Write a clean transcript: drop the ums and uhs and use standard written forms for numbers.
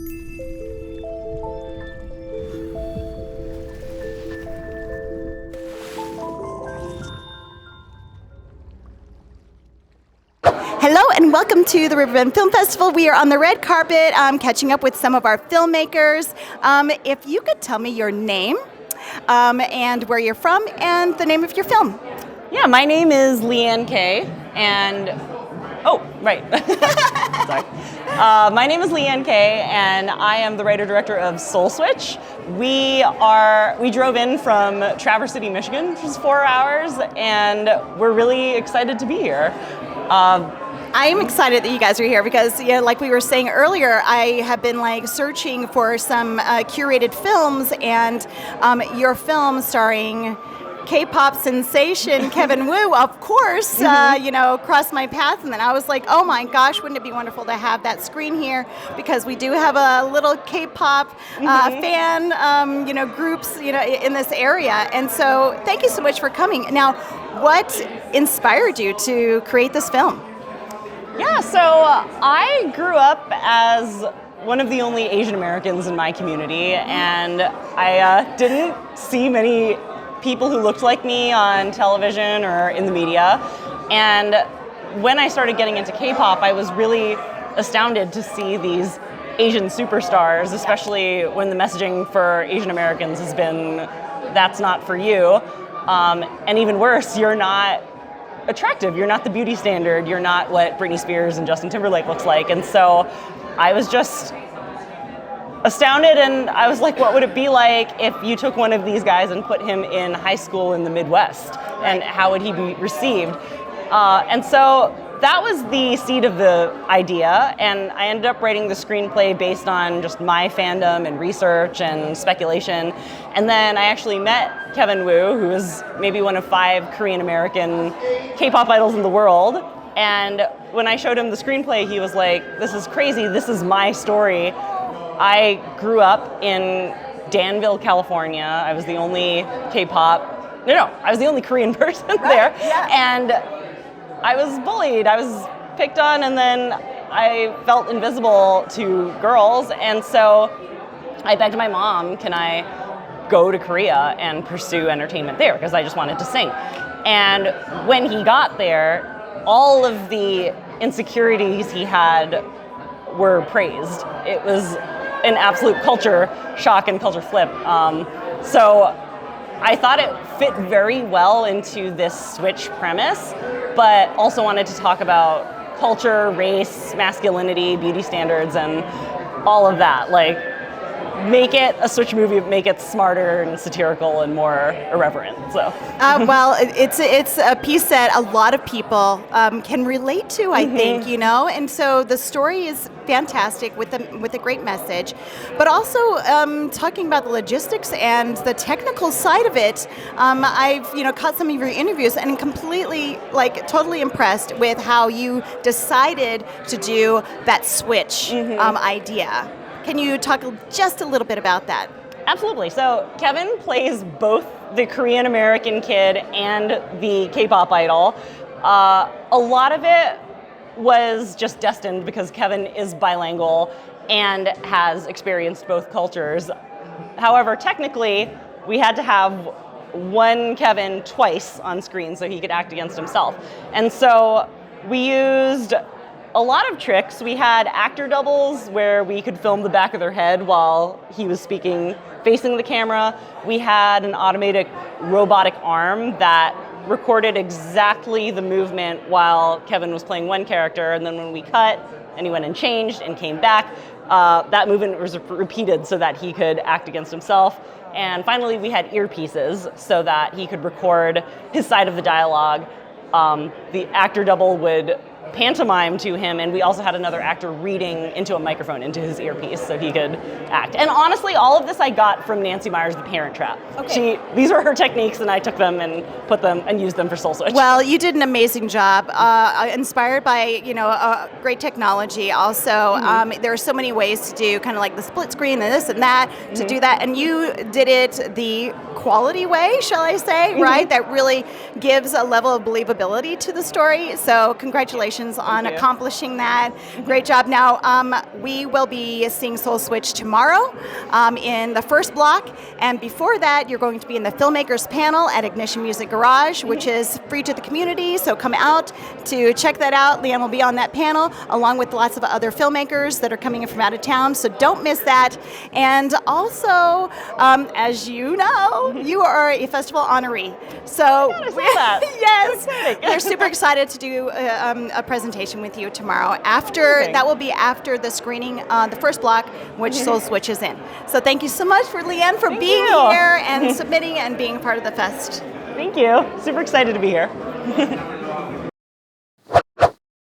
Hello and welcome to the Riverbend Film Festival. We are on the red carpet catching up with some of our filmmakers. If you could tell me your name and where you're from and the name of your film. Yeah, my name is Leanne Kay, and sorry. My name is Leanne Kay, and I am the writer-director of Seoul Switch. We drove in from Traverse City, Michigan, which is 4 hours, and we're really excited to be here. I am excited that you guys are here because, like we were saying earlier, I have been searching for some curated films, and your film starring K-pop sensation Kevin Wu, of course, crossed my path, and then I was like, oh my gosh, wouldn't it be wonderful to have that screen here, because we do have a little K-pop fan, groups, in this area, and so thank you so much for coming. Now, what inspired you to create this film? Yeah, so I grew up as one of the only Asian Americans in my community, and I didn't see many people who looked like me on television or in the media. And when I started getting into K-pop, I was really astounded to see these Asian superstars, especially when the messaging for Asian Americans has been, that's not for you. And even worse, you're not attractive, you're not the beauty standard, you're not what Britney Spears and Justin Timberlake looks like. And so I was just astounded, and I was like, what would it be like if you took one of these guys and put him in high school in the Midwest, and how would he be received? And so that was the seed of the idea, and I ended up writing the screenplay based on just my fandom and research and speculation. And then I actually met Kevin Wu, who is maybe one of 5 Korean American K-pop idols in the world. And when I showed him the screenplay, he was like, this is crazy, this is my story. I grew up in Danville, California. I was the only I was the only Korean person there. Yeah. And I was bullied, I was picked on, and then I felt invisible to girls. And so I begged my mom, can I go to Korea and pursue entertainment there? Because I just wanted to sing. And when he got there, all of the insecurities he had were praised. It was an absolute culture shock and culture flip. So I thought it fit very well into this Switch premise, but also wanted to talk about culture, race, masculinity, beauty standards, and all of that. Make it a Switch movie, make it smarter and satirical and more irreverent. So, well, it's a piece that a lot of people can relate to, I think, And so the story is fantastic with a great message, but also talking about the logistics and the technical side of it. I've caught some of your interviews and completely, totally impressed with how you decided to do that switch idea. Can you talk just a little bit about that? Absolutely. So Kevin plays both the Korean American kid and the K-pop idol. A lot of it was just destined because Kevin is bilingual and has experienced both cultures. However, technically, we had to have one Kevin twice on screen so he could act against himself. And so we used a lot of tricks. We had actor doubles where we could film the back of their head while he was speaking facing the camera. We had an automated robotic arm that recorded exactly the movement while Kevin was playing one character, and then when we cut and he went and changed and came back, that movement was repeated so that he could act against himself. And finally, we had earpieces so that he could record his side of the dialogue. The actor double would pantomime to him, and we also had another actor reading into a microphone into his earpiece so he could act. And honestly, all of this I got from Nancy Meyers' The Parent Trap. Okay. These were her techniques, and I took them and put them and used them for Soul Switch. Well, you did an amazing job, inspired by great technology. Also, there are so many ways to do kind of like the split screen and this and that to do that, and you did it the quality way, shall I say, right? That really gives a level of believability to the story. So, congratulations congratulations on Thank you. accomplishing that. Great job. Now, we will be seeing Seoul Switch tomorrow in the first block, and before that, you're going to be in the Filmmakers panel at Ignition Music Garage, which is free to the community, so come out to check that out. Leanne will be on that panel, along with lots of other filmmakers that are coming in from out of town, so don't miss that. And also, as you know, you are a festival honoree. So, yes, we're super excited to do a presentation with you tomorrow. That will be after the screening, the first block, which Seoul Switch is in. So thank you so much for Leanne for being here and submitting and being part of the fest. Thank you. Super excited to be here.